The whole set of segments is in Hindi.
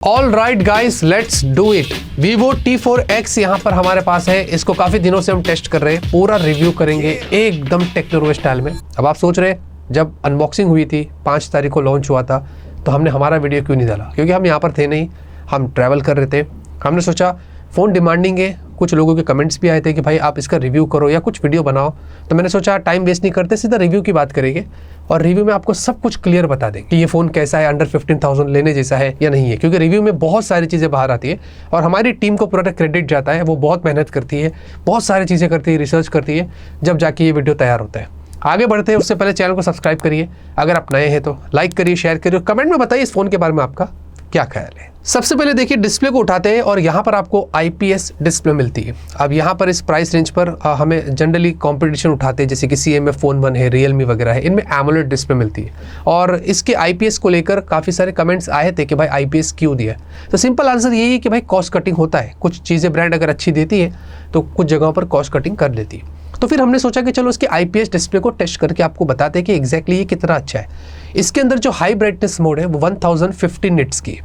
All right guys, let's do it. Vivo T4X यहाँ पर हमारे पास है। इसको काफी दिनों से हम टेस्ट कर रहे हैं, पूरा रिव्यू करेंगे एकदम टेक्नोलॉजी स्टाइल में। अब आप सोच रहे हैं जब अनबॉक्सिंग हुई थी 5 तारीख को लॉन्च हुआ था तो हमने हमारा वीडियो क्यों नहीं डाला, क्योंकि हम यहाँ पर थे नहीं, हम ट्रैवल कर रहे थे। हमने सोचा फ़ोन डिमांडिंग है, कुछ लोगों के कमेंट्स भी आए थे कि भाई आप इसका रिव्यू करो या कुछ वीडियो बनाओ, तो मैंने सोचा टाइम वेस्ट नहीं करते, सीधा रिव्यू की बात करेंगे और रिव्यू में आपको सब कुछ क्लियर बता देंगे कि ये फ़ोन कैसा है, अंडर 15,000 लेने जैसा है या नहीं है। क्योंकि रिव्यू में बहुत सारी चीज़ें बाहर आती है और हमारी टीम को पूरा क्रेडिट जाता है, वो बहुत मेहनत करती है, बहुत सारी चीज़ें करती है, रिसर्च करती है, जब जाके ये वीडियो तैयार होता है। आगे बढ़ते हैं उससे पहले चैनल को सब्सक्राइब करिए, अगर आप नए हैं तो लाइक करिए, शेयर करिए, कमेंट में बताइए इस फ़ोन के बारे में आपका क्या ख्याल है। सबसे पहले देखिए डिस्प्ले को उठाते हैं और यहाँ पर आपको IPS डिस्प्ले मिलती है। अब यहाँ पर इस प्राइस रेंज पर हमें जनरली कंपटीशन उठाते हैं, जैसे कि CMF Phone 1 है, Realme वगैरह है, इनमें AMOLED डिस्प्ले मिलती है। और इसके IPS को लेकर काफ़ी सारे कमेंट्स आए थे कि भाई IPS क्यों दिया। तो सिंपल आंसर यही है कि भाई कॉस्ट कटिंग होता है, कुछ चीज़ें ब्रांड अगर अच्छी देती है तो कुछ जगहों पर कॉस्ट कटिंग कर लेती है। तो फिर हमने सोचा कि चलो इसके IPS डिस्प्ले को टेस्ट करके आपको बताते हैं कि एग्जैक्टली ये कितना अच्छा है। इसके अंदर जो हाई ब्राइटनेस मोड है वो 1050 निट्स की।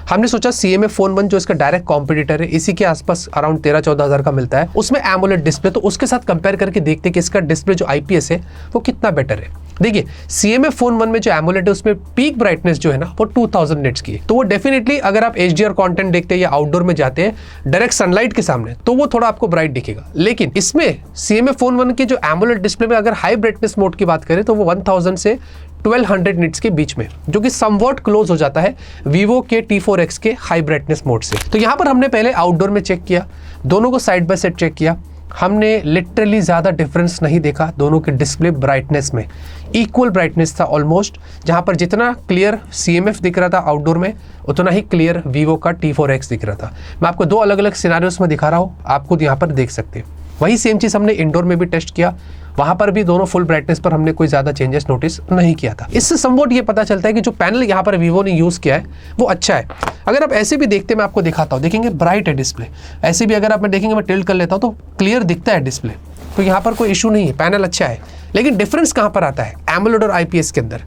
हमने सोचा CMF Phone 1 जो इसका डायरेक्ट कॉम्पिटिटर है, इसी के आसपास अराउंड 13-14 हज़ार का मिलता है, उसमें AMOLED डिस्प्ले, तो उसके साथ कंपेयर करके देखते हैं कि इसका डिस्प्ले जो IPS है वो कितना बेटर है। देखिए CMF Phone 1 में जो AMOLED है उसमें पीक ब्राइटनेस जो है ना वो 2000 निट्स की है। तो वो डेफिनेटली अगर आप HDR कंटेंट देखते हैं या आउटडोर में जाते हैं डायरेक्ट सनलाइट के सामने तो वो थोड़ा आपको ब्राइट दिखेगा। लेकिन इसमें CMF Phone 1 के जो AMOLED डिस्प्ले में अगर हाई ब्राइटनेस मोड की बात करें तो वो 1000 से 1200 निट्स के बीच में, जो कि समवॉट क्लोज हो जाता है Vivo के T4X के हाई ब्राइटनेस मोड से। तो यहाँ पर हमने पहले आउटडोर में चेक किया, दोनों को साइड बाय साइड चेक किया, हमने लिटरली ज़्यादा डिफरेंस नहीं देखा दोनों के डिस्प्ले ब्राइटनेस में। इक्वल ब्राइटनेस था ऑलमोस्ट, जहाँ पर जितना क्लियर CMF दिख रहा था आउटडोर में उतना ही क्लियर Vivo का T4X दिख रहा था। मैं आपको दो अलग अलग सिनारियोस में दिखा रहा हूँ, आप खुद यहाँ पर देख सकते हैं। वही सेम चीज़ हमने इंडोर में भी टेस्ट किया, वहाँ पर भी दोनों फुल ब्राइटनेस पर हमने कोई ज़्यादा चेंजेस नोटिस नहीं किया था। इससे समवॉट ये पता चलता है कि जो पैनल यहाँ पर Vivo ने यूज़ किया है वो अच्छा है। अगर आप ऐसे भी देखते हैं, मैं आपको दिखाता हूँ, देखेंगे ब्राइट है डिस्प्ले। ऐसे भी अगर आप देखेंगे, मैं टिल्ट कर लेता हूँ तो क्लियर दिखता है डिस्प्ले, तो यहाँ पर कोई इशू नहीं है, पैनल अच्छा है। लेकिन डिफरेंस कहाँ पर आता है AMOLED और IPS के अंदर,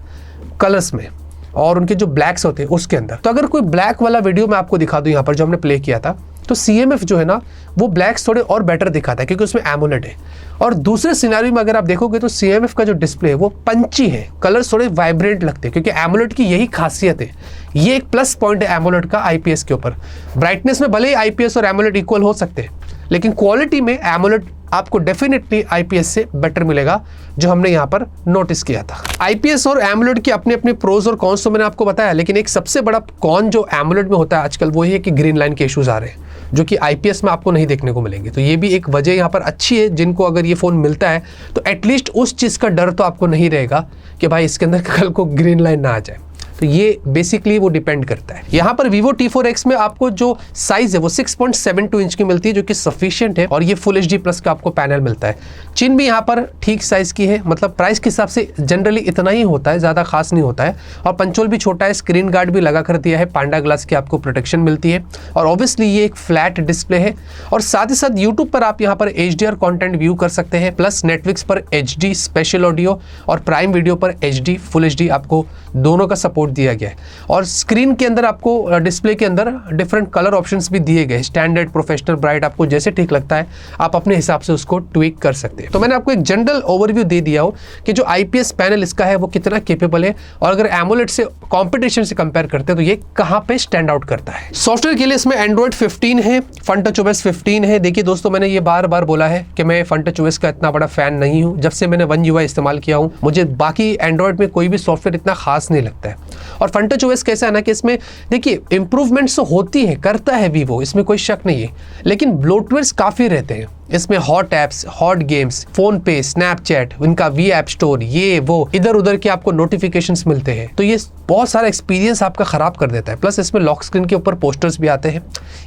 कलर्स में और उनके जो ब्लैक्स होते हैं उसके अंदर। तो अगर कोई ब्लैक वाला वीडियो मैं आपको दिखा दूँ यहाँ पर जो हमने प्ले किया था, तो CMF जो है ना वो ब्लैक्स थोड़े और बेटर दिखाता है क्योंकि उसमें AMOLED है। और दूसरे सिनेरियो में अगर आप देखोगे तो CMF का जो डिस्प्ले है वो पंची है, कलर्स थोड़े वाइब्रेंट लगते हैं क्योंकि AMOLED की यही खासियत है। ये एक प्लस पॉइंट है AMOLED का IPS के ऊपर। ब्राइटनेस में भले ही IPS और AMOLED इक्वल हो सकते हैं, लेकिन क्वालिटी में AMOLED आपको डेफिनेटली IPS से बेटर मिलेगा, जो हमने यहाँ पर नोटिस किया था। IPS और AMOLED की अपने अपने प्रोज और कॉन्स तो मैंने आपको बताया, लेकिन एक सबसे बड़ा कॉन जो AMOLED में होता है आजकल वो ये है कि ग्रीन लाइन के इश्यूज आ रहे हैं, जो कि IPS में आपको नहीं देखने को मिलेंगे। तो ये भी एक वजह यहाँ पर अच्छी है, जिनको अगर ये फ़ोन मिलता है तो एटलीस्ट उस चीज़ का डर तो आपको नहीं रहेगा कि भाई इसके अंदर कल को ग्रीन लाइन ना आ जाए। तो ये बेसिकली वो डिपेंड करता है। यहाँ पर Vivo T4X में आपको जो साइज है वो 6.72 इंच की मिलती है, जो कि सफिशिएंट है, और ये फुल HD प्लस का आपको पैनल मिलता है। चिन भी यहाँ पर ठीक साइज की है, मतलब प्राइस के हिसाब से जनरली इतना ही होता है, ज़्यादा खास नहीं होता है। और पंचोल भी छोटा है, स्क्रीन गार्ड भी लगा कर दिया है, पांडा ग्लास की आपको प्रोटेक्शन मिलती है। और ऑब्वियसली ये एक फ्लैट डिस्प्ले है और साथ ही साथ यूट्यूब पर आप यहाँ पर HDR कॉन्टेंट व्यू कर सकते हैं, प्लस नेटफ्लिक्स पर HD स्पेशल ऑडियो और प्राइम वीडियो पर HD फुल HD आपको दोनों का सपोर्ट दिया गया है। और स्क्रीन के अंदर आपको डिस्प्ले के अंदर डिफरेंट कलर ऑप्शंस भी दिए गए, स्टैंडर्ड, प्रोफेशनल, ब्राइट, आपको जैसे ठीक लगता है आप अपने हिसाब से उसको ट्विक कर सकते हैं। तो मैंने आपको एक जनरल ओवरव्यू दे दिया हो कि जो IPS पैनल इसका है वो कितना केपेबल है, और अगर AMOLED से कंपटीशन से कंपेयर करते हैं तो ये कहाँ पे स्टैंड आउट करता है। सॉफ्टवेयर के लिए इसमें Android 15 है, FunTouchOS 15 है। देखिए दोस्तों, मैंने ये बार बार बोला है कि मैं FunTouchOS का इतना बड़ा फैन नहीं हूँ। जब से मैंने One UI इस्तेमाल किया हूँ, मुझे बाकी एंड्रॉयड में कोई भी सॉफ्टवेयर इतना खास नहीं लगता है। और FunTouchOS कैसा है ना कि इसमें देखिए इंप्रूवमेंट्स तो होती है, करता है Vivo, इसमें कोई शक नहीं है, लेकिन ब्लोटवेयर्स काफ़ी रहते हैं इसमें। Hot apps, hot games, phone पे, स्नैपचैट, इनका V ऐप स्टोर, ये वो इधर उधर के आपको नोटिफिकेशंस मिलते हैं, तो ये बहुत सारा एक्सपीरियंस आपका खराब कर देता है। प्लस इसमें लॉक स्क्रीन के ऊपर पोस्टर्स भी आते हैं।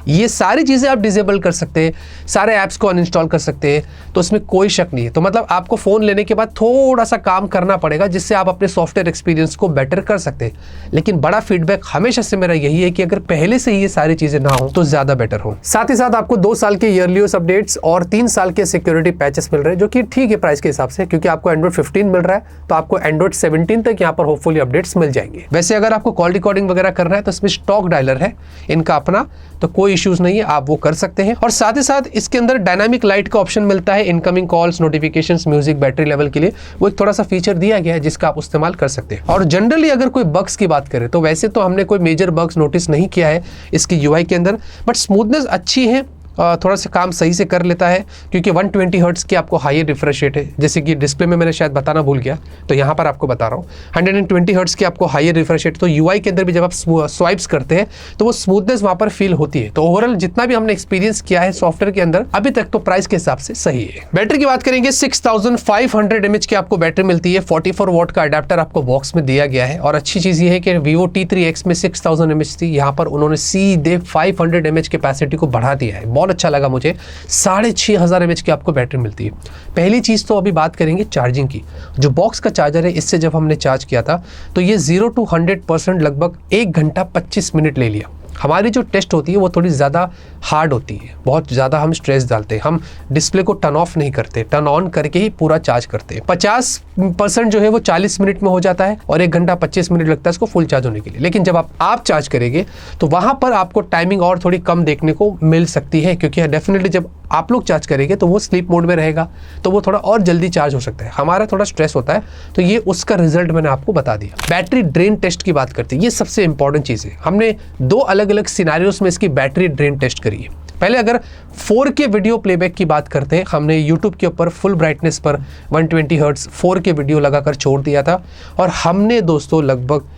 ये सारी चीज़ें आप डिसेबल कर सकते हैं, सारे ऐप्स को अनइंस्टॉल कर सकते हैं, तो इसमें कोई शक नहीं है। तो मतलब आपको फ़ोन लेने के बाद थोड़ा सा काम करना पड़ेगा, जिससे आप अपने सॉफ्टवेयर एक्सपीरियंस को बेटर कर सकते हैं। लेकिन बड़ा फीडबैक हमेशा से मेरा यही है कि अगर पहले से ही ये सारी चीज़ें ना हो तो ज़्यादा बेटर हो। साथ ही साथ आपको 2 साल के ईयरली अपडेट्स और 3 साल के सिक्योरिटी पैचेस मिल रहे हैं, जो कि ठीक है प्राइस के हिसाब से, क्योंकि आपको एंड्रॉइड 15 मिल रहा है तो आपको एंड्रॉइड 17 तक यहाँ पर होपफुली अपडेट्स मिल जाएंगे। वैसे अगर आपको कॉल रिकॉर्डिंग वगैरह करना है तो इसमें स्टॉक डायलर है इनका अपना, तो कोई इश्यूज नहीं है, आप वो कर सकते हैं। और साथ ही साथ इसके अंदर डायनामिक लाइट का ऑप्शन मिलता है incoming calls, notifications, music, battery level के लिए, वो एक थोड़ा सा फीचर दिया गया है जिसका आप इस्तेमाल कर सकते हैं। और जनरली अगर कोई बग्स की बात करें तो वैसे तो हमने कोई मेजर बग्स नोटिस नहीं किया है इसकी यूआई के अंदर, बट स्मूथनेस अच्छी है, थोड़ा सा काम सही से कर लेता है, क्योंकि 120 हर्ट्ज की आपको हायर रिफ्रेश रेट है, जैसे कि डिस्प्ले में मैंने शायद बताना भूल गया, तो यहाँ पर आपको बता रहा हूँ 120 हर्ट्ज की आपको हायर रिफ्रेश रेट, तो यूआई के अंदर भी जब आप स्वाइप्स करते हैं तो वो स्मूथनेस वहाँ पर फील होती है। तो ओवरऑल जितना भी हमने एक्सपीरियंस किया है सॉफ्टवेयर के अंदर अभी तक, तो प्राइस के हिसाब से सही है। बैटरी की बात करेंगे 6500 mAh की आपको बैटरी मिलती है, 44 वॉट का अडेप्टर आपको बॉक्स में दिया गया है। और अच्छी चीज़ ये है कि Vivo T3X में 6000 mAh थी, यहाँ पर उन्होंने सीधे 500 mAh कैपेसिटी को बढ़ा दिया है, बहुत अच्छा लगा मुझे। 6500 mAh की आपको बैटरी मिलती है। पहली चीज तो अभी बात करेंगे चार्जिंग की। जो बॉक्स का चार्जर है, इससे जब हमने चार्ज किया था तो ये 0 to 100% लगभग 1 घंटा 25 मिनट ले लिया। हमारी जो टेस्ट होती है वो थोड़ी ज़्यादा हार्ड होती है, बहुत ज़्यादा हम स्ट्रेस डालते हैं, हम डिस्प्ले को टर्न ऑफ नहीं करते, टर्न ऑन करके ही पूरा चार्ज करते हैं। 50% जो है वो 40 मिनट में हो जाता है और 1 घंटा 25 मिनट लगता है इसको फुल चार्ज होने के लिए। लेकिन जब आप चार्ज करेंगे तो वहाँ पर आपको टाइमिंग और थोड़ी कम देखने को मिल सकती है, क्योंकि डेफिनेटली जब आप लोग चार्ज करेंगे तो वो स्लीप मोड में रहेगा, तो वो थोड़ा और जल्दी चार्ज हो सकता है। हमारा थोड़ा स्ट्रेस होता है, तो ये उसका रिजल्ट मैंने आपको बता दिया। बैटरी ड्रेन टेस्ट की बात करते हैं, ये सबसे इंपॉर्टेंट चीज़ है। हमने 2 अलग अलग सिनेरियोस में इसकी बैटरी ड्रेन टेस्ट करी है। पहले अगर 4K वीडियो प्लेबैक की बात करते हैं, हमने YouTube के ऊपर फुल ब्राइटनेस पर 120 हर्ट्ज 4K वीडियो लगाकर छोड़ दिया था, और हमने दोस्तों लगभग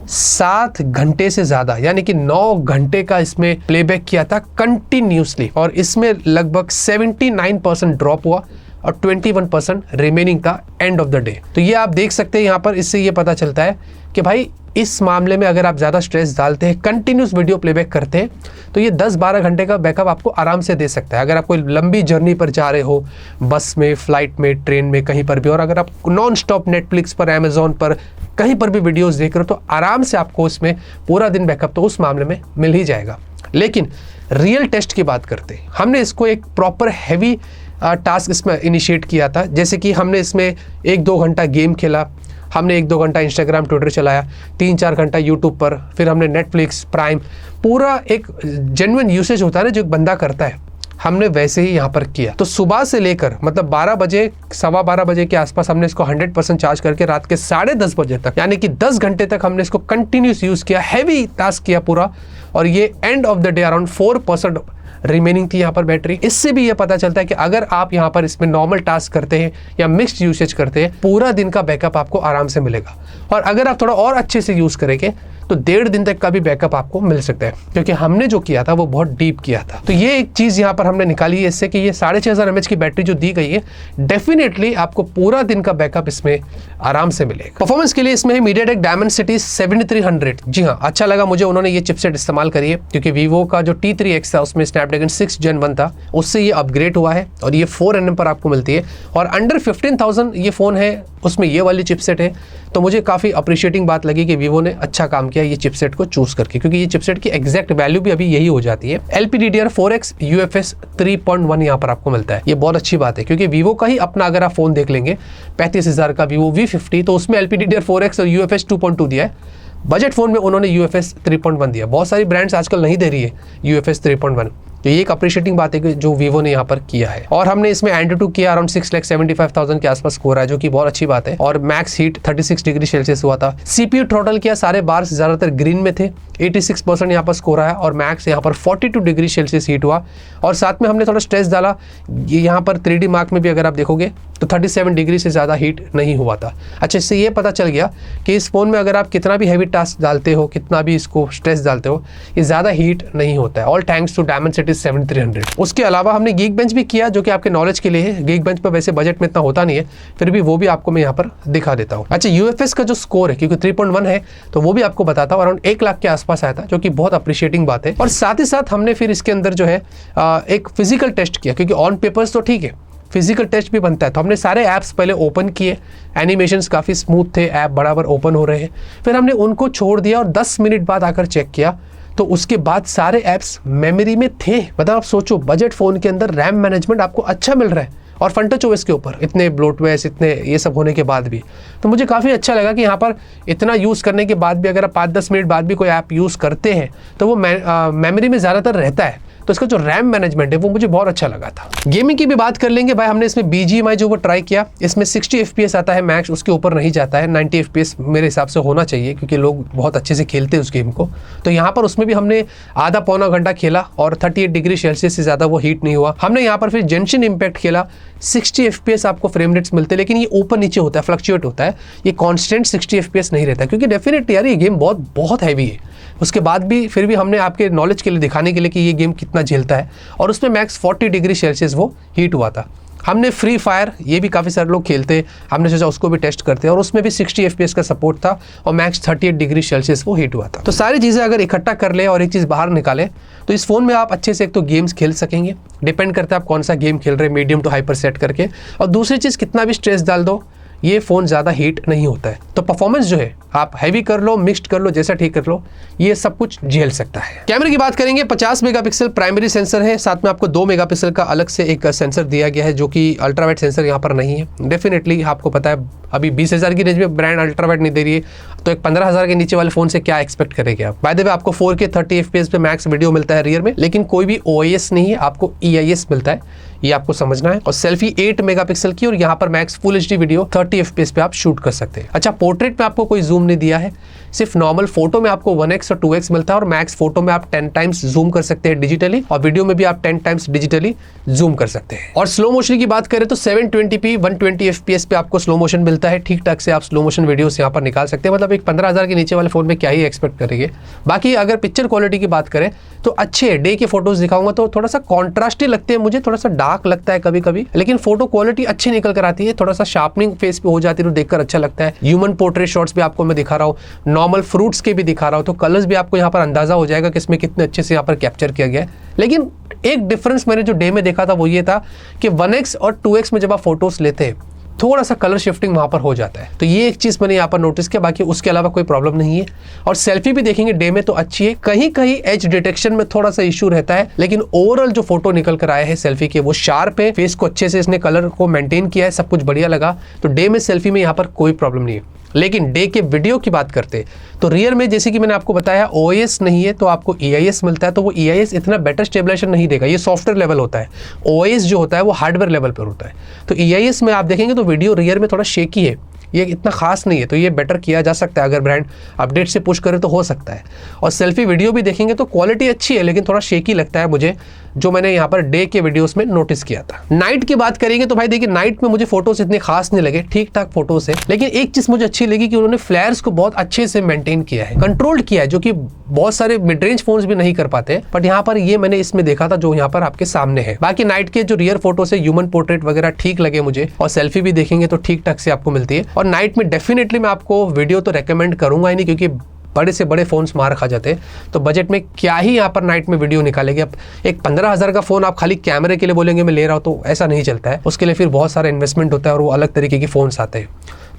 7 घंटे से ज़्यादा यानी कि 9 घंटे का इसमें प्लेबैक किया था कंटिन्यूसली, और इसमें लगभग 79% ड्रॉप हुआ और 21% रिमेनिंग था एंड ऑफ द डे। तो ये आप देख सकते हैं यहाँ पर, इससे ये पता चलता है कि भाई इस मामले में अगर आप ज़्यादा स्ट्रेस डालते हैं, कंटिन्यूस वीडियो प्लेबैक करते हैं, तो ये 10-12 घंटे का बैकअप आपको आराम से दे सकता है। अगर आप कोई लंबी जर्नी पर जा रहे हो, बस में, फ्लाइट में, ट्रेन में, कहीं पर भी, और अगर आप नॉन स्टॉप नेटफ्लिक्स पर, अमेजोन पर, कहीं पर भी वीडियोस देख रहे हो, तो आराम से आपको इसमें पूरा दिन बैकअप तो उस मामले में मिल ही जाएगा। लेकिन रियल टेस्ट की बात करते हैं, हमने इसको एक प्रॉपर हैवी टास्क इसमें इनिशिएट किया था। जैसे कि हमने इसमें 1-2 घंटा गेम खेला, हमने 1-2 घंटा इंस्टाग्राम, ट्विटर चलाया, 3-4 घंटा यूट्यूब पर, फिर हमने नेटफ्लिक्स, प्राइम, पूरा एक जेन्युइन यूसेज होता है ना जो एक बंदा करता है, हमने वैसे ही यहाँ पर किया। तो सुबह से लेकर मतलब 12 बजे, 12:15 बजे के आसपास हमने इसको 100% चार्ज करके रात के 10:30 बजे तक, यानी कि 10 घंटे तक हमने इसको कंटिन्यूस यूज किया, हैवी टास्क किया पूरा, और ये end of the day around 4% remaining थी यहाँ पर बैटरी। इससे भी ये पता चलता है कि अगर आप यहाँ पर इसमें नॉर्मल टास्क करते हैं या मिक्स्ड यूसेज करते हैं, पूरा दिन का बैकअप आपको आराम से मिलेगा। और अगर आप थोड़ा और अच्छे से यूज करेंगे तो 1.5 दिन तक का भी बैकअप आपको मिल सकता है, क्योंकि हमने जो किया था वो बहुत डीप किया था। तो ये एक चीज यहाँ पर हमने निकाली है इससे कि ये 6500 mAh की बैटरी जो दी गई है, डेफिनेटली आपको पूरा दिन का बैकअप इसमें आराम से मिलेगा। परफॉर्मेंस के लिए इसमें है MediaTek Dimensity 7300। जी हाँ, अच्छा लगा मुझे उन्होंने ये चिपसेट इस्तेमाल करी है, क्योंकि Vivo का जो T3X था उसमें Snapdragon 6 Gen 1 था, उससे ये अपग्रेड हुआ है और ये 4nm पर आपको मिलती है। और अंडर 15,000 ये फोन है, उसमें ये वाली चिपसेट है, तो मुझे काफ़ी अप्रिशिएटिंग बात लगी कि Vivo ने अच्छा काम किया ये चिपसेट को चूज करके, क्योंकि ये चिपसेट की एग्जैक्ट वैल्यू भी अभी यही हो जाती है। LPDDR4X UFS 3.1 यहाँ पर आपको मिलता है, ये बहुत अच्छी बात है, क्योंकि Vivo का ही अपना अगर आप फोन देख लेंगे 35,000 का Vivo V50, तो उसमें LPDDR4X और UFS 2.2 दिया है। बजट फोन में उन्होंने UFS 3.1 दिया। बहुत सारी ब्रांड्स आजकल नहीं दे रही है UFS 3.1, तो ये एक अप्रिशिएटिंग बात है कि जो Vivo ने यहाँ पर किया है। और हमने इसमें AnTuTu किया, अराउंड 6,75,000 के आसपास स्कोर है, जो कि बहुत अच्छी बात है। और मैक्स हीट 36 डिग्री सेल्सियस हुआ था। CPU थ्रॉटल किया, सारे बार्स ज्यादातर ग्रीन में थे, 86% यहाँ पर स्कोर आया, और मैक्स यहाँ पर 42 डिग्री सेल्सियस हीट हुआ। और साथ में हमने थोड़ा स्ट्रेस डाला, ये यहाँ पर 3D मार्क में भी अगर आप देखोगे तो 37 डिग्री से ज़्यादा हीट नहीं हुआ था। अच्छा, इससे ये पता चल गया कि इस फोन में अगर आप कितना भी हैवी टास्क डालते हो, कितना भी इसको स्ट्रेस डालते हो, ये ज़्यादा हीट नहीं होता है, ऑल थैंक्स टू Dimensity 7300। उसके अलावा हमने Geekbench भी किया, जो कि आपके नॉलेज के लिए है। Geekbench पर वैसे बजट में इतना होता नहीं है, फिर भी वो भी आपको मैं यहाँ पर दिखा देता हूँ। अच्छा, UFS का जो स्कोर है, क्योंकि 3.1 है, तो वो भी आपको बताता हूँ, अराउंड 1 लाख के आसपास आया था, जो कि बहुत अप्रिशिएटिंग बात है। और साथ ही साथ हमने फिर इसके अंदर जो है एक फिजिकल टेस्ट किया, क्योंकि ऑन पेपर्स तो ठीक है, फिजिकल टेस्ट भी बनता है। तो हमने सारे ऐप्स पहले ओपन किए, एनिमेशंस काफ़ी स्मूथ थे, ऐप बराबर ओपन हो रहे हैं। फिर हमने उनको छोड़ दिया और 10 मिनट बाद आकर चेक किया, तो उसके बाद सारे ऐप्स मेमोरी में थे। मतलब आप सोचो, बजट फ़ोन के अंदर रैम मैनेजमेंट आपको अच्छा मिल रहा है और FunTouch OS के ऊपर इतने ब्लोटवेयर, इतने ये सब होने के बाद भी। तो मुझे काफ़ी अच्छा लगा कि यहाँ पर इतना यूज़ करने के बाद भी अगर आप 5-10 मिनट बाद भी कोई ऐप यूज़ करते हैं तो वो मेमोरी में ज़्यादातर रहता है। तो इसका जो रैम मैनेजमेंट है वो मुझे बहुत अच्छा लगा था। गेमिंग की भी बात कर लेंगे भाई, हमने इसमें BGMI जो वो ट्राई किया, इसमें 60 FPS आता है मैक्स, उसके ऊपर नहीं जाता है। 90 FPS मेरे हिसाब से होना चाहिए क्योंकि लोग बहुत अच्छे से खेलते हैं उस गेम को। तो यहाँ पर उसमें भी हमने आधा पौना घंटा खेला और 38 डिग्री सेल्सियस से ज़्यादा वो हीट नहीं हुआ। हमने यहाँ पर फिर जेंशिन इम्पैक्ट खेला, 60 FPS आपको फ्रेम रेट्स मिलते हैं, लेकिन ये ऊपर नीचे होता है, फ्लक्चुएट होता है, ये कांस्टेंट 60 FPS नहीं रहता क्योंकि डेफिनेटली यार ये गेम बहुत बहुत हैवी है। उसके बाद भी फिर भी हमने आपके नॉलेज के लिए दिखाने के लिए कि ये गेम कितना झेलता है, और उसमें मैक्स 40 डिग्री सेल्सियस वो हीट हुआ था। हमने फ्री फायर, ये भी काफ़ी सारे लोग खेलते हैं, हमने सोचा उसको भी टेस्ट करते हैं, और उसमें भी 60 FPS का सपोर्ट था और मैक्स 38 डिग्री सेल्सियस वो हीट हुआ था। तो सारी चीज़ें अगर इकट्ठा कर ले और एक चीज़ बाहर निकाले तो इस फ़ोन में आप अच्छे से एक तो गेम्स खेल सकेंगे, डिपेंड करता है आप कौन सा गेम खेल रहे हैं, मीडियम टू हाइपर सेट करके, और दूसरी चीज़ कितना भी स्ट्रेस डाल दो ये फ़ोन ज़्यादा हीट नहीं होता है। तो परफॉर्मेंस जो है आप हैवी कर लो, मिक्स्ड कर लो, जैसा ठीक कर लो, ये सब कुछ झेल सकता है। कैमरे की बात करेंगे, 50 मेगापिक्सल प्राइमरी सेंसर है, साथ में आपको 2 मेगापिक्सल का अलग से एक सेंसर दिया गया है जो कि अल्ट्रावाइड सेंसर यहाँ पर नहीं है। डेफिनेटली आपको पता है अभी 20,000 की रेंज में ब्रांड अल्ट्रावाइड नहीं दे रही है, तो एक 15,000 के नीचे वाले फ़ोन से क्या एक्सपेक्ट करेंगे आप। बाय द वे आपको 4K 30 FPS पे मैक्स वीडियो मिलता है रियर में, लेकिन कोई भी OIS नहीं है, आपको EIS मिलता है, ये आपको समझना है। और सेल्फी 8 मेगापिक्सल की, और यहाँ पर max full HD video 30 FPS पे आप शूट कर सकते हैं। अच्छा, पोर्ट्रेट में आपको कोई जूम नहीं दिया है, सिर्फ नॉर्मल फोटो में आपको 1x और 2x मिलता है, और मैक्स फोटो में आप 10 टाइम्स जूम कर सकते हैं डिजिटली, और वीडियो में भी आप 10 टाइम्स डिजिटली जूम कर सकते हैं। और स्लो मोशन की बात करें तो 720p 120 FPS पे आपको स्लो मोशन मिलता है, ठीक ठाक से आप स्लो मोशन वीडियोस यहाँ पर निकाल सकते हैं। मतलब एक 15,000 के नीचे वाले फोन में क्या ही एक्सपेक्ट करेंगे। बाकी अगर पिक्चर क्वालिटी की बात करें तो अच्छे डे के फोटोज दिखाऊंगा तो थोड़ा सा कॉन्ट्रास्टी लगते हैं मुझे, थोड़ा सा डार्क लगता है कभी कभी, लेकिन फोटो क्वालिटी अच्छी निकल कर आती है, थोड़ा सा शार्पनिंग फेस पे हो जाती है तो देखकर अच्छा लगता है। ह्यूमन पोर्ट्रेट शॉट्स भी आपको मैं दिखा रहा हूँ, नॉर्मल फ्रूट्स के भी दिखा रहा हूँ, तो कलर्स भी आपको यहाँ पर अंदाजा हो जाएगा कि इसमें कितने अच्छे से यहाँ पर कैप्चर किया गया है। लेकिन एक डिफरेंस मैंने जो डे में देखा था वो ये था कि 1x और 2x में जब आप फोटोज लेते हैं थोड़ा सा कलर शिफ्टिंग वहाँ पर हो जाता है, तो ये एक चीज़ मैंने यहाँ पर नोटिस किया। बाकी उसके अलावा कोई प्रॉब्लम नहीं है। और सेल्फी भी देखेंगे डे में तो अच्छी है, कहीं कहीं एज डिटेक्शन में थोड़ा सा इशू रहता है, लेकिन ओवरऑल जो फोटो निकल कर आए हैं सेल्फी के वो शार्प है, फेस को अच्छे से इसने कलर को मेंटेन किया है, सब कुछ बढ़िया लगा। तो डे में सेल्फी में यहाँ पर कोई प्रॉब्लम नहीं है। लेकिन डे के वीडियो की बात करते तो रियर में जैसे कि मैंने आपको बताया OIS नहीं है, तो आपको EIS मिलता है, तो वो EIS इतना बेटर स्टेबलाइजेशन नहीं देगा, ये सॉफ्टवेयर लेवल होता है। OIS जो होता है वो हार्डवेयर लेवल पर होता है। तो EIS में आप देखेंगे तो वीडियो रियर में थोड़ा शेकी है, ये इतना खास नहीं है, तो ये बेटर किया जा सकता है, अगर ब्रांड अपडेट से पुश करे तो हो सकता है। और सेल्फी वीडियो भी देखेंगे तो क्वालिटी अच्छी है, लेकिन थोड़ा शेकी लगता है मुझे, जो मैंने यहाँ पर डे के वीडियोस में नोटिस किया था। नाइट की बात करेंगे तो भाई देखिए, नाइट में मुझे फोटोज इतने खास नहीं लगे, ठीक ठाक फोटोज है, लेकिन एक चीज मुझे अच्छी लगी कि उन्होंने फ्लेयर्स को बहुत अच्छे से मेंटेन किया है, कंट्रोल्ड किया है, जो कि बहुत सारे मिड रेंज फोन्स भी नहीं कर पाते। बट यहाँ पर ये मैंने इसमें देखा था जो यहाँ पर आपके सामने है। बाकी नाइट के जो रियर फोटोज है, ह्यूमन पोर्ट्रेट वगैरह ठीक लगे मुझे, और सेल्फी भी देखेंगे तो ठीक ठाक से आपको मिलती है। और नाइट में डेफिनेटली मैं आपको वीडियो तो रेकमेंड करूंगा ही नहीं, क्योंकि बड़े से बड़े फोन्स मार खा जाते हैं, तो बजट में क्या ही यहाँ पर नाइट में वीडियो निकालेंगे। अब एक 15,000 का फोन आप खाली कैमरे के लिए बोलेंगे मैं ले रहा हूँ, तो ऐसा नहीं चलता है, उसके लिए फिर बहुत सारा इन्वेस्टमेंट होता है और वो अलग तरीके के फोन्स आते हैं।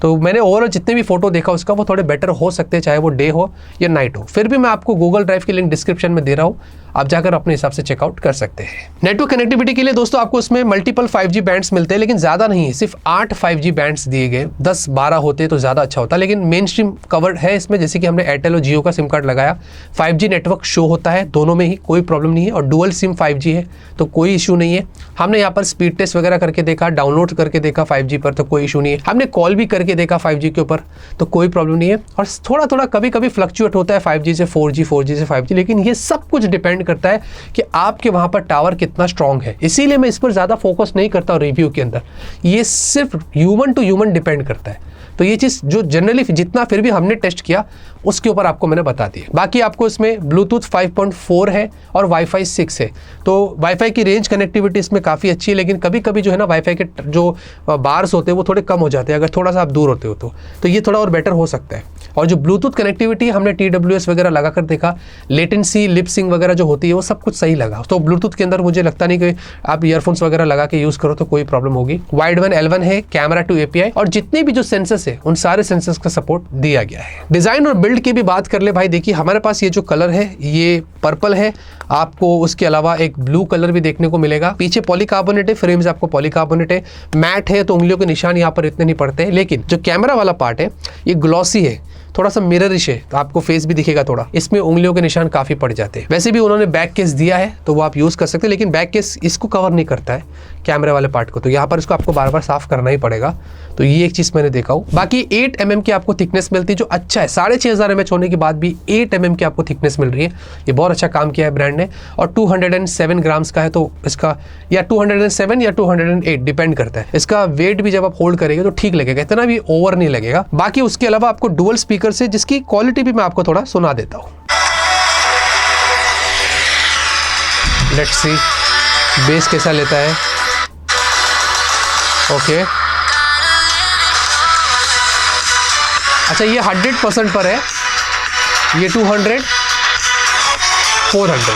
तो मैंने ओवरऑल जितने भी फोटो देखा उसका वो थोड़े बेटर हो सकते हैं, चाहे वो डे हो या नाइट हो। फिर भी मैं आपको गूगल ड्राइव की लिंक डिस्क्रिप्शन में दे रहा हूँ, आप जाकर अपने हिसाब से चेकआउट कर सकते हैं। नेटवर्क कनेक्टिविटी के लिए दोस्तों आपको इसमें मल्टीपल 5G बैंड्स मिलते हैं, लेकिन ज़्यादा नहीं है, सिर्फ 8 5G बैंड्स दिए गए। 10-12 होते तो ज़्यादा अच्छा होता, लेकिन मेन स्ट्रीम कवर्ड है इसमें। जैसे कि हमने एयरटेल और जियो का सिम कार्ड लगाया, 5G नेटवर्क शो होता है दोनों में ही, कोई प्रॉब्लम नहीं है। और डुअल सिम 5G है तो कोई इशू नहीं है। हमने यहाँ पर स्पीड टेस्ट वगैरह करके देखा, डाउनलोड करके देखा 5G पर, तो कोई इशू नहीं है। हमने कॉल भी करके देखा 5G के ऊपर, तो कोई प्रॉब्लम नहीं है। और थोड़ा थोड़ा कभी कभी फ्लक्चुएट होता है 5G से 4G, 4G से 5G, लेकिन ये सब कुछ डिपेंड करता है कि आपके वहां पर टावर कितना स्ट्रांग है। इसीलिए मैं इस पर ज़्यादा फोकस नहीं करता रिव्यू के अंदर, ये सिर्फ ह्यूमन टू ह्यूमन डिपेंड करता है। तो ये चीज़ जो जनरली जितना फिर भी हमने टेस्ट किया उसके ऊपर आपको मैंने बता दी। बाकी आपको इसमें ब्लूटूथ 5.4 है और वाईफाई 6 है, तो वाईफाई की रेंज कनेक्टिविटी इसमें काफ़ी अच्छी है। लेकिन कभी कभी जो है ना वाईफाई के जो बार्स होते हैं वो थोड़े कम हो जाते हैं अगर थोड़ा सा आप दूर होते हो तो ये थोड़ा और बेटर हो सकता है। और जो ब्लूटूथ कनेक्टिविटी हमने TWS वगैरह लगा कर देखा, लेटेंसी लिपसिंग वगैरह जो होती है वो सब कुछ सही लगा। तो ब्लूटूथ के अंदर मुझे लगता नहीं कि आप ईयरफोन्स वगैरह लगा के यूज करो तो कोई प्रॉब्लम होगी। वाइड वन L1 है, कैमरा टू API और जितने भी जो सेंसर्स है उन सारे सेंसर्स का सपोर्ट दिया गया है। डिजाइन और बिल्ड की भी बात कर ले भाई, देखिए हमारे पास ये जो कलर है ये पर्पल है, आपको उसके अलावा एक ब्लू कलर भी देखने को मिलेगा। पीछे पॉलीकार्बोनेट है, फ्रेम्स आपको पॉलीकार्बोनेट है, मैट है तो उंगलियों के निशान यहाँ पर इतने नहीं पड़ते हैं। लेकिन जो कैमरा वाला पार्ट है ये ग्लॉसी है, थोड़ा सा मिररिश है, तो आपको फेस भी दिखेगा थोड़ा, इसमें उंगलियों के निशान काफी पड़ जाते हैं। वैसे भी उन्होंने बैक केस दिया है तो वो आप यूज कर सकते हैं, लेकिन बैक केस इसको कवर नहीं करता है कैमरे वाले पार्ट को, तो यहाँ पर इसको आपको बार बार साफ करना ही पड़ेगा। तो ये एक चीज मैंने देखा हूँ। बाकी 8 mm की आपको थिकनेस मिलती है जो अच्छा है, 6500 mAh होने के बाद भी 8 mm की आपको थिकनेस मिल रही है, ये बहुत अच्छा काम किया है ब्रांड ने। और 207 ग्राम्स का है, तो इसका या 207 या 208 डिपेंड करता है। इसका वेट भी जब आप होल्ड करेंगे तो ठीक लगेगा, इतना भी ओवर नहीं लगेगा। बाकी उसके अलावा आपको डुअल स्पीकर से, जिसकी क्वालिटी भी मैं आपको थोड़ा सुना देता हूँ। लेट्स सी बेस कैसा लेता है। ओके अच्छा, ये 100% पर है, ये 200 400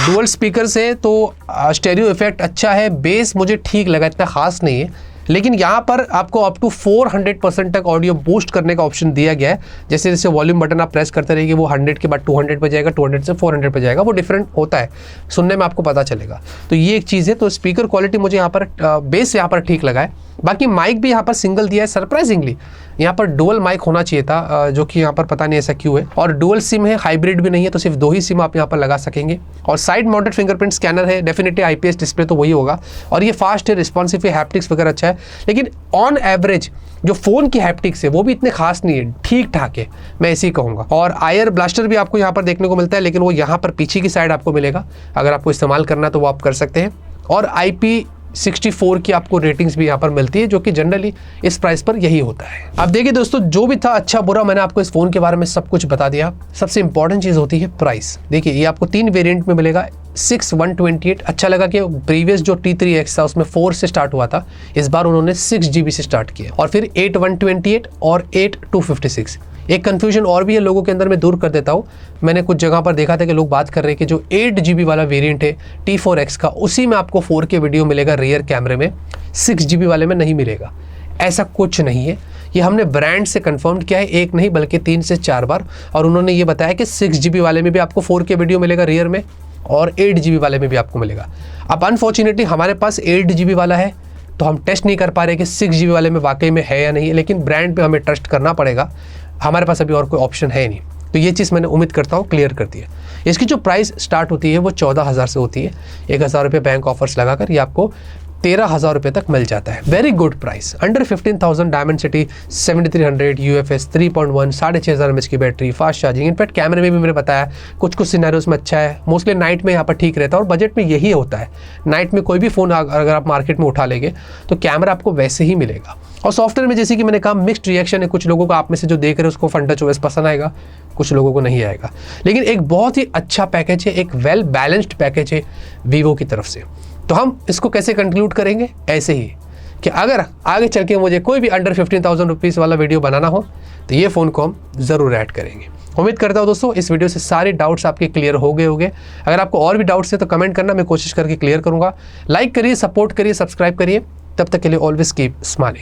डुअल स्पीकर से, तो स्टेरियो इफेक्ट अच्छा है। बेस मुझे ठीक लगा, इतना खास नहीं है, लेकिन यहाँ पर आपको अप टू 400% तक ऑडियो बूस्ट करने का ऑप्शन दिया गया है। जैसे जैसे वॉल्यूम बटन आप प्रेस करते रहिए वो 100 के बाद 200 पे जाएगा, 200 से 400 पे जाएगा, वो डिफरेंट होता है, सुनने में आपको पता चलेगा। तो ये एक चीज़ है। तो स्पीकर क्वालिटी मुझे यहाँ पर बेस यहाँ पर ठीक लगा है। बाकी माइक भी यहाँ पर सिंगल दिया है, सरप्राइजिंगली यहाँ पर डुअल माइक होना चाहिए था, जो कि यहाँ पर पता नहीं ऐसा क्यों है। और डुअल सिम है, हाइब्रिड भी नहीं है, तो सिर्फ 2 ही सिम आप यहाँ पर लगा सकेंगे। और साइड माउंटेड फिंगरप्रिंट स्कैनर है, डेफिनेटली IPS डिस्प्ले तो वही होगा। और ये फास्ट है, रिस्पॉन्सिव है, हैप्टिक्स वगैरह अच्छा है। लेकिन ऑन एवरेज जो फोन की हैप्टिक्स है वो भी इतने खास नहीं है, ठीक ठाक है, मैं ऐसे ही कहूँगा। और आयर ब्लास्टर भी आपको यहाँ पर देखने को मिलता है, लेकिन वो यहाँ पर पीछे की साइड आपको मिलेगा, अगर आपको इस्तेमाल करना तो वो आप कर सकते हैं। और IP64 की आपको रेटिंग्स भी यहाँ पर मिलती है, जो कि जनरली इस प्राइस पर यही होता है। अब देखिए दोस्तों, जो भी था अच्छा बुरा मैंने आपको इस फोन के बारे में सब कुछ बता दिया। सबसे इंपॉर्टेंट चीज होती है प्राइस। देखिए ये आपको 3 वेरिएंट में मिलेगा। 6/128 अच्छा लगा कि प्रीवियस जो T3X था उसमें 4 से स्टार्ट हुआ था, इस बार उन्होंने 6GB से स्टार्ट किया। और फिर 8/128 और 8/256। एक कंफ्यूजन और भी है लोगों के अंदर, मैं दूर कर देता हूँ। मैंने कुछ जगह पर देखा था कि लोग बात कर रहे हैं कि जो 8GB वाला वेरिएंट है T4X का, उसी में आपको 4K वीडियो मिलेगा रियर कैमरे में, 6GB वाले में नहीं मिलेगा। ऐसा कुछ नहीं है, ये हमने ब्रांड से कंफर्म किया है, एक नहीं बल्कि 3 से 4 बार। और उन्होंने ये बताया कि 6GB वाले में भी आपको 4K वीडियो मिलेगा रियर में, और 8GB वाले में भी आपको मिलेगा। अब अनफॉर्चुनेटली हमारे पास 8GB वाला है, तो हम टेस्ट नहीं कर पा रहे कि 6GB वाले में वाकई में है या नहीं है, लेकिन ब्रांड पे हमें ट्रस्ट करना पड़ेगा, हमारे पास अभी और कोई ऑप्शन है नहीं। तो ये चीज़ मैंने उम्मीद करता हूँ क्लियर कर दी है। इसकी जो प्राइस स्टार्ट होती है वो 14,000 से होती है। 1,000 रुपये बैंक ऑफर्स लगाकर ये आपको 13,000 रुपये तक मिल जाता है। Very good price, under 15,000। Dimensity 7300, UFS 3.1, 6500 mAh की बैटरी, फास्ट चार्जिंग। इनफैक्ट कैमरे में भी मैंने बताया कुछ कुछ सिनेरियोस में अच्छा है, मोस्टली नाइट में यहाँ पर ठीक रहता है, और बजट में यही होता है। नाइट में कोई भी फ़ोन अगर आप मार्केट में उठा लेंगे तो कैमरा आपको वैसे ही मिलेगा। और सॉफ्टवेयर में जैसे कि मैंने कहा मिक्स्ड रिएक्शन है, कुछ लोगों को आप में से जो देख रहे हैं उसको FunTouchOS पसंद आएगा, कुछ लोगों को नहीं आएगा। लेकिन एक बहुत ही अच्छा पैकेज है, एक वेल बैलेंस्ड पैकेज है वीवो की तरफ से। तो हम इसको कैसे कंक्लूड करेंगे, ऐसे ही कि अगर आगे चल के मुझे कोई भी अंडर 15,000 रुपीज़ वाला वीडियो बनाना हो तो ये फ़ोन को हम ज़रूर ऐड करेंगे। उम्मीद करता हूँ दोस्तों इस वीडियो से सारे डाउट्स आपके क्लियर हो गए होंगे। अगर आपको और भी डाउट्स है तो कमेंट करना, मैं कोशिश करके क्लियर करूँगा। लाइक करिए, सपोर्ट करिए, सब्सक्राइब करिए। तब तक के लिए ऑलवेज कीप स्माइलिंग।